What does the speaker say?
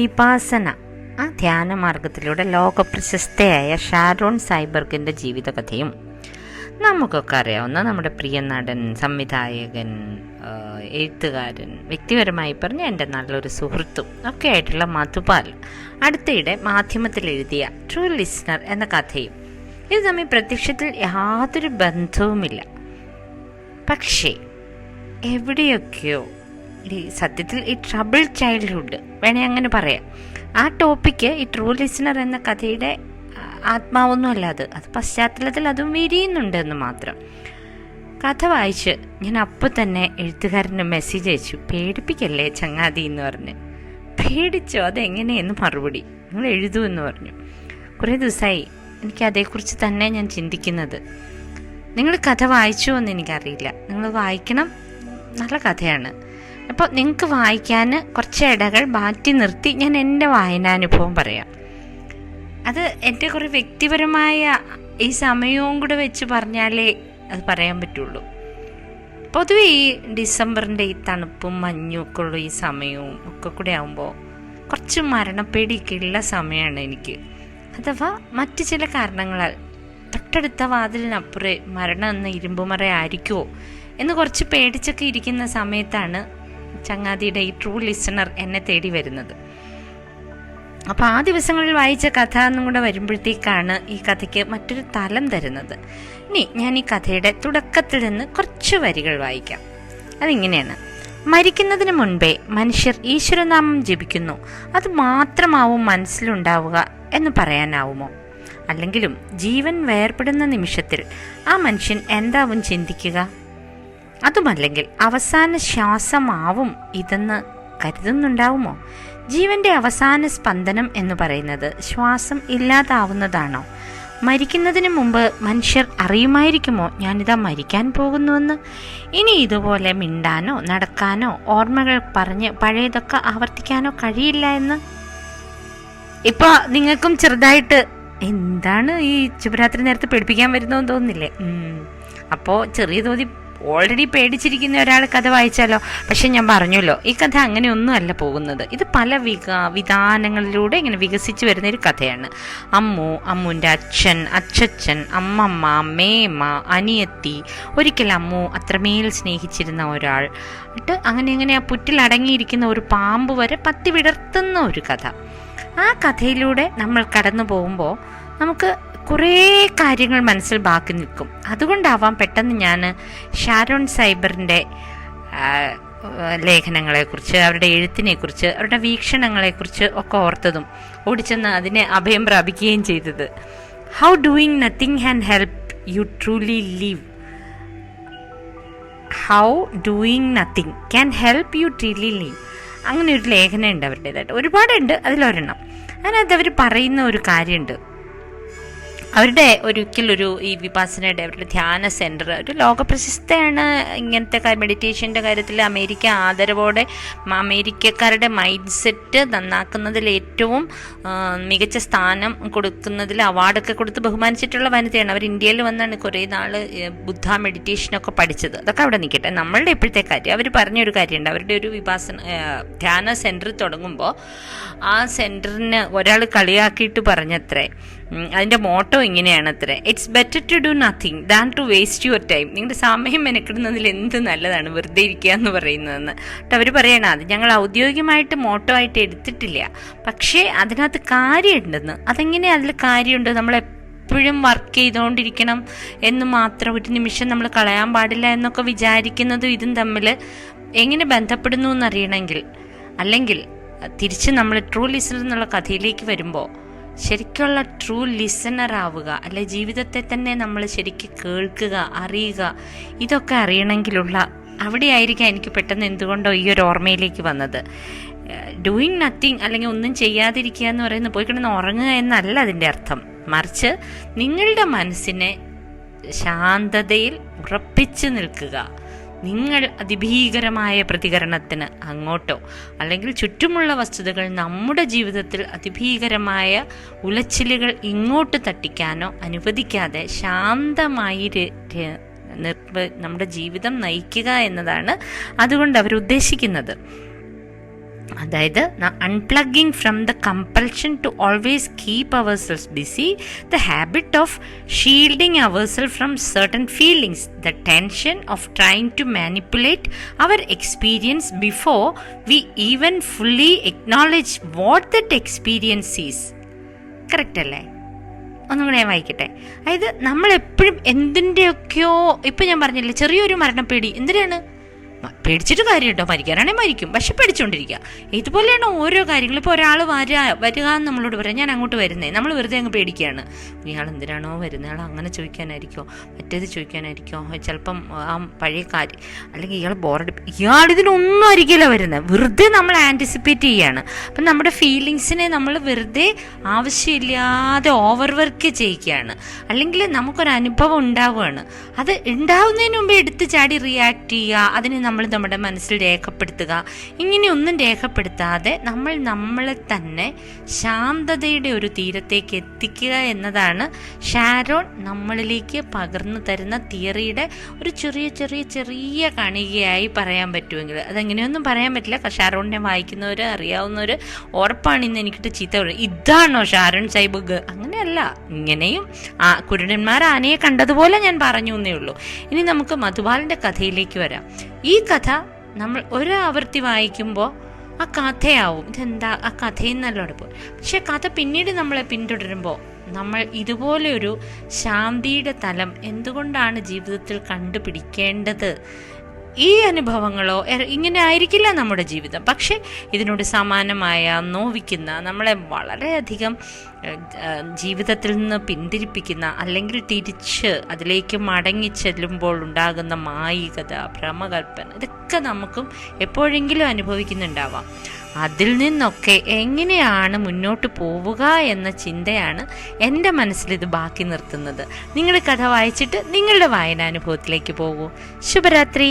വിപാസന ധ്യാന മാർഗത്തിലൂടെ ലോകപ്രശസ്തയായ ഷാരോൺ സൈബർഗിൻ്റെ ജീവിതകഥയും നമുക്കൊക്കെ അറിയാവുന്ന നമ്മുടെ പ്രിയ നടൻ, സംവിധായകൻ, എഴുത്തുകാരൻ, വ്യക്തിപരമായി പറഞ്ഞ എൻ്റെ നല്ലൊരു സുഹൃത്തും ഒക്കെ ആയിട്ടുള്ള മധുപാൽ അടുത്തിടെ മാധ്യമത്തിൽ എഴുതിയ ട്രൂ ലിസ്ണർ എന്ന കഥയും. ഇത് തമ്മിൽ പ്രത്യക്ഷത്തിൽ യാതൊരു ബന്ധവുമില്ല. പക്ഷേ എവിടെയൊക്കെയോ സത്യത്തിൽ ഈ ട്രബിൾ ചൈൽഡ്ഹുഡ് വേണേ അങ്ങനെ പറയാം. ആ ടോപ്പിക്ക് ഈ ട്രൂ ലിസ്ണർ എന്ന കഥയുടെ ആത്മാവൊന്നുമല്ല. അത് പശ്ചാത്തലത്തിൽ അതും വിരിയുന്നുണ്ട് എന്ന് മാത്രം. കഥ വായിച്ച് ഞാൻ അപ്പോൾ തന്നെ എഴുത്തുകാരന് മെസ്സേജ് അയച്ചു, പേടിപ്പിക്കല്ലേ ചങ്ങാതി എന്ന് പറഞ്ഞ്. പേടിച്ചോ? അതെങ്ങനെയെന്ന് മറുപടി, നിങ്ങൾ എഴുതൂ എന്ന് പറഞ്ഞു. കുറേ ദിവസമായി എനിക്ക് അതേക്കുറിച്ച് തന്നെ ഞാൻ ചിന്തിക്കുന്നത്. നിങ്ങൾ കഥ വായിച്ചോ എന്ന് എനിക്കറിയില്ല. നിങ്ങൾ വായിക്കണം, നല്ല കഥയാണ്. അപ്പോൾ നിങ്ങൾക്ക് വായിക്കാൻ കുറച്ച് ഇടകൾ മാറ്റി നിർത്തി ഞാൻ എൻ്റെ വായനാനുഭവം പറയാം. അത് എൻ്റെ കുറേ വ്യക്തിപരമായ ഈ സമയവും കൂടെ വെച്ച് പറഞ്ഞാലേ അത് പറയാൻ പറ്റുള്ളൂ. പൊതുവെ ഈ ഡിസംബറിൻ്റെ ഈ തണുപ്പും മഞ്ഞും ഒക്കെ ഉള്ള ഈ സമയവും ഒക്കെ കൂടെ ആകുമ്പോൾ കുറച്ച് മരണപ്പേടിയൊക്കെ ഉള്ള സമയമാണ് എനിക്ക്. അഥവാ മറ്റു ചില കാരണങ്ങളാൽ തൊട്ടടുത്ത വാതിലിനപ്പുറേ മരണം എന്ന ഇരുമ്പുമറ ആയിരിക്കുമോ എന്ന് കുറച്ച് പേടിച്ചൊക്കെ ഇരിക്കുന്ന സമയത്താണ് ചങ്ങാതിയുടെ ഈ ട്രൂ ലിസണർ എന്നെ തേടി വരുന്നത്. അപ്പോൾ ആ ദിവസങ്ങളിൽ വായിച്ച കഥ എന്നും കൂടെ വരുമ്പോഴത്തേക്കാണ് ഈ കഥയ്ക്ക് മറ്റൊരു തലം തരുന്നത്. ഇനി ഞാൻ ഈ കഥയുടെ തുടക്കത്തിൽ നിന്ന് കുറച്ച് വരികൾ വായിക്കാം. അതിങ്ങനെയാണ്: മരിക്കുന്നതിന് മുൻപേ മനുഷ്യർ ഈശ്വരനാമം ജപിക്കുന്നു, അത് മാത്രമാവും മനസ്സിലുണ്ടാവുക എന്ന് പറയാനാവുമോ? അല്ലെങ്കിലും ജീവൻ വേർപെടുന്ന നിമിഷത്തിൽ ആ മനുഷ്യൻ എന്താവും ചിന്തിക്കുക? അതുമല്ലെങ്കിൽ അവസാന ശ്വാസമാവും ഇതെന്ന് കരുതുന്നുണ്ടാവുമോ? ജീവന്റെ അവസാന സ്പന്ദനം എന്ന് പറയുന്നത് ശ്വാസം ഇല്ലാതാവുന്നതാണോ? മരിക്കുന്നതിന് മുമ്പ് മനുഷ്യർ അറിയുമായിരിക്കുമോ ഞാനിതാ മരിക്കാൻ പോകുന്നുവെന്ന്? ഇനി ഇതുപോലെ മിണ്ടാനോ നടക്കാനോ ഓർമ്മകൾ പറഞ്ഞ് പഴയതൊക്കെ ആവർത്തിക്കാനോ കഴിയില്ല എന്ന്? ഇപ്പൊ നിങ്ങൾക്കും ചെറുതായിട്ട് എന്താണ് ഈ ശുഭരാത്രി നേരത്തെ പേടിപ്പിക്കാൻ വരുന്നതെന്ന് തോന്നുന്നില്ലേ? അപ്പോൾ ചെറിയ തോതി ഓൾറെഡി പേടിച്ചിരിക്കുന്ന ഒരാൾ കഥ വായിച്ചാലോ? പക്ഷെ ഞാൻ പറഞ്ഞല്ലോ, ഈ കഥ അങ്ങനെയൊന്നും അല്ല പോകുന്നത്. ഇത് പല വിധാനങ്ങളിലൂടെ ഇങ്ങനെ വികസിച്ച് വരുന്നൊരു കഥയാണ്. അമ്മുവിൻ്റെ അച്ഛൻ, അച്ഛൻ, അമ്മമ്മ, മേമ, അനിയത്തി, ഒരിക്കൽ അമ്മു അത്രമേൽ സ്നേഹിച്ചിരുന്ന ഒരാൾ, എന്നിട്ട് അങ്ങനെ ആ പുറ്റിലടങ്ങിയിരിക്കുന്ന ഒരു പാമ്പ് വരെ പത്തി വിടർത്തുന്ന ഒരു കഥ. ആ കഥയിലൂടെ നമ്മൾ കടന്നു പോകുമ്പോൾ നമുക്ക് കുറേ കാര്യങ്ങൾ മനസ്സിൽ ബാക്കി നിൽക്കും. അതുകൊണ്ടാവാം പെട്ടെന്ന് ഞാൻ ഷാരോൺ സൈബറിൻ്റെ ലേഖനങ്ങളെക്കുറിച്ച്, അവരുടെ എഴുത്തിനെക്കുറിച്ച്, അവരുടെ വീക്ഷണങ്ങളെക്കുറിച്ച് ഒക്കെ ഓർത്തതും ഓടിച്ചെന്ന് അതിനെ അഭയം പ്രാപിക്കുകയും ചെയ്തത്. How doing nothing can help you truly leave. How doing nothing can help you truly leave. അങ്ങനെ ഒരു ലേഖനം ഉണ്ട് അവരുടേതായിട്ട്. ഒരുപാടുണ്ട്, അതിലൊരെണ്ണം. അതിനകത്ത് അവർ പറയുന്ന ഒരു കാര്യമുണ്ട്. അവരുടെ ഒരിക്കലൊരു ഈ വിപാസനയുടെ അവരുടെ ധ്യാന സെൻറ്റർ ഒരു ലോകപ്രശസ്തയാണ് ഇങ്ങനത്തെ മെഡിറ്റേഷൻ്റെ കാര്യത്തിൽ. അമേരിക്ക ആദരവോടെ അമേരിക്കക്കാരുടെ മൈൻഡ് സെറ്റ് നന്നാക്കുന്നതിൽ ഏറ്റവും മികച്ച സ്ഥാനം കൊടുക്കുന്നതിൽ അവാർഡൊക്കെ കൊടുത്ത് ബഹുമാനിച്ചിട്ടുള്ള വനിതയാണ്. അവർ ഇന്ത്യയിൽ വന്നാണ് കുറേ നാൾ ബുദ്ധ മെഡിറ്റേഷനൊക്കെ പഠിച്ചത്. അതൊക്കെ അവിടെ നിൽക്കട്ടെ. നമ്മളുടെ ഇപ്പോഴത്തെ കാര്യം അവർ പറഞ്ഞൊരു കാര്യമുണ്ട്. അവരുടെ ഒരു ധ്യാന സെൻറ്റർ തുടങ്ങുമ്പോൾ ആ സെൻറ്ററിന് ഒരാൾ കളിയാക്കിയിട്ട് പറഞ്ഞത്രേ, അതിൻ്റെ മോട്ടോ ഇങ്ങനെയാണ് അത്രേ: it's better to do nothing than to waste your time. നിങ്ങളുടെ സമയം മെനക്കിടുന്നതിൽ എന്ത് നല്ലതാണ് വെറുതെ ഇരിക്കുക എന്ന് പറയുന്നതെന്ന്. എന്നിട്ട് അവർ പറയണം, അത് ഞങ്ങൾ ഔദ്യോഗികമായിട്ട് മോട്ടോ ആയിട്ട് എടുത്തിട്ടില്ല, പക്ഷേ അതിനകത്ത് കാര്യമുണ്ടെന്ന്. അതെങ്ങനെ അതിൽ കാര്യമുണ്ട്? നമ്മളെപ്പോഴും വർക്ക് ചെയ്തുകൊണ്ടിരിക്കണം എന്ന് മാത്രം, ഒരു നിമിഷം നമ്മൾ കളയാൻ പാടില്ല എന്നൊക്കെ വിചാരിക്കുന്നതും ഇതും തമ്മിൽ എങ്ങനെ ബന്ധപ്പെടുന്നു എന്നറിയണമെങ്കിൽ, അല്ലെങ്കിൽ തിരിച്ച് നമ്മൾ ട്രൂ ലിസണർ എന്നുള്ള കഥയിലേക്ക് വരുമ്പോൾ ശരിക്കുള്ള ട്രൂ ലിസണർ ആവുക, അല്ലെ ജീവിതത്തെ തന്നെ നമ്മൾ ശരിക്കും കേൾക്കുക, അറിയുക, ഇതൊക്കെ അറിയണമെങ്കിലുള്ള അവിടെയായിരിക്കാം എനിക്ക് പെട്ടെന്ന് എന്തുകൊണ്ടോ ഈ ഒരു ഓർമ്മയിലേക്ക് വന്നത്. ഡൂയിങ് നത്തിങ് അല്ലെങ്കിൽ ഒന്നും ചെയ്യാതിരിക്കുക എന്ന് പറയുന്നത് പോയി കിടന്ന് ഉറങ്ങുക എന്നല്ല അതിൻ്റെ അർത്ഥം. മറിച്ച് നിങ്ങളുടെ മനസ്സിനെ ശാന്തതയിൽ ഉറപ്പിച്ച് നിൽക്കുക. നിങ്ങൾ അതിഭീകരമായ പ്രതികരണത്തിന് അങ്ങോട്ടോ അല്ലെങ്കിൽ ചുറ്റുമുള്ള വസ്തുതകൾ നമ്മുടെ ജീവിതത്തിൽ അതിഭീകരമായ ഉലച്ചിലുകൾ ഇങ്ങോട്ട് തട്ടിക്കാനോ അനുവദിക്കാതെ ശാന്തമായി നമ്മുടെ ജീവിതം നയിക്കുക എന്നതാണ് അതുകൊണ്ട് അവരുദ്ദേശിക്കുന്നത്. അതായത് unplugging from the compulsion to always keep our selves busy, the habit of shielding our self from certain feelings, the tension of trying to manipulate our experience before we even fully acknowledge what that experience is. Correct അല്ലേ? ഒന്നും കൂടെ ഞാൻ വായിക്കട്ടെ. അതായത് നമ്മളെപ്പോഴും എന്തിൻ്റെയൊക്കെയോ, ഇപ്പം ഞാൻ പറഞ്ഞില്ലേ ചെറിയൊരു മരണപ്പേടി, എന്തിനാണ് പേടിച്ചിട്ട് കാര്യം കേട്ടോ, മരിക്കാനാണെങ്കിൽ മരിക്കും, പക്ഷെ പേടിച്ചുകൊണ്ടിരിക്കുക. ഇതുപോലെയാണ് ഓരോ കാര്യങ്ങളും. ഇപ്പോൾ ഒരാൾ വരിക എന്ന് നമ്മളോട് പറയാം, ഞാൻ അങ്ങോട്ട് വരുന്നേ, നമ്മൾ വെറുതെ അങ്ങ് പേടിക്കുകയാണ്. ഇയാൾ എന്തിനാണോ വരുന്നത്, അയാൾ അങ്ങനെ ചോദിക്കാനായിരിക്കോ, മറ്റേത് ചോദിക്കാനായിരിക്കോ, ചിലപ്പം ആ പഴയ കാര്യം, അല്ലെങ്കിൽ ഇയാൾ ഇയാളിതിനൊന്നും ആയിരിക്കില്ല വരുന്നത്, വെറുതെ നമ്മൾ ആൻറ്റിസിപ്പേറ്റ് ചെയ്യുകയാണ്. അപ്പം നമ്മുടെ ഫീലിങ്സിനെ നമ്മൾ വെറുതെ ആവശ്യമില്ലാതെ ഓവർ വർക്ക് ചെയ്യിക്കുകയാണ്. അല്ലെങ്കിൽ നമുക്കൊരനുഭവം ഉണ്ടാവുകയാണ്, അത് ഉണ്ടാവുന്നതിന് മുമ്പ് എടുത്ത് ചാടി റിയാക്ട് ചെയ്യുക, അതിനെ നമ്മൾ നമ്മുടെ മനസ്സിൽ രേഖപ്പെടുത്തുക. ഇങ്ങനെയൊന്നും രേഖപ്പെടുത്താതെ നമ്മളെ തന്നെ ശാന്തതയുടെ ഒരു തീരത്തേക്ക് എത്തിക്കുക എന്നതാണ് ഷാരോൺ നമ്മളിലേക്ക് പകർന്നു തരുന്ന തിയറിയുടെ ഒരു ചെറിയ ചെറിയ ചെറിയ കണികയായി പറയാൻ പറ്റുമെങ്കിൽ. അതെങ്ങനെയൊന്നും പറയാൻ പറ്റില്ല. ഷാരോണിനെ വായിക്കുന്നവർ അറിയാവുന്നവർ ഉറപ്പാണ് ഇന്ന് എനിക്കിട്ട് ചീത്ത പറയും, ഇതാണോ ഷാരോൺ സൈബർഗ്? അങ്ങനെയല്ല, ഇങ്ങനെയും കുരുടന്മാർ ആനയെ കണ്ടതുപോലെ ഞാൻ പറഞ്ഞു എന്നേ ഉള്ളൂ. ഇനി നമുക്ക് മധുബാലൻ്റെ കഥയിലേക്ക് വരാം. ഈ കഥ നമ്മൾ ഒരാവർത്തി വായിക്കുമ്പോൾ ആ കഥയാവും, ഇതെന്താ ആ കഥയിൽ നല്ലോണം പോകും. പക്ഷെ കഥ പിന്നീട് നമ്മളെ പിന്തുടരുമ്പോൾ നമ്മൾ ഇതുപോലെ ഒരു ശാന്തിയുടെ തലം എന്തുകൊണ്ടാണ് ജീവിതത്തിൽ കണ്ടുപിടിക്കേണ്ടത്? ഈ അനുഭവങ്ങളോ ഇങ്ങനെ ആയിരിക്കില്ല നമ്മുടെ ജീവിതം, പക്ഷെ ഇതിനോട് സമാനമായ നോവിക്കുന്ന, നമ്മളെ വളരെയധികം ജീവിതത്തിൽ നിന്ന് പിന്തിരിപ്പിക്കുന്ന, അല്ലെങ്കിൽ തിരിച്ച് അതിലേക്ക് മടങ്ങി ചെല്ലുമ്പോൾ ഉണ്ടാകുന്ന മായികത, ഭ്രമകൽപ്പന, ഇതൊക്കെ നമുക്കും എപ്പോഴെങ്കിലും അനുഭവിക്കുന്നുണ്ടാവാം. അതിൽ നിന്നൊക്കെ എങ്ങനെയാണ് മുന്നോട്ട് പോവുക എന്ന ചിന്തയാണ് എൻ്റെ മനസ്സിലിത് ബാക്കി നിർത്തുന്നത്. നിങ്ങൾ കഥ വായിച്ചിട്ട് നിങ്ങളുടെ വായനാനുഭവത്തിലേക്ക് പോകൂ. ശുഭരാത്രി.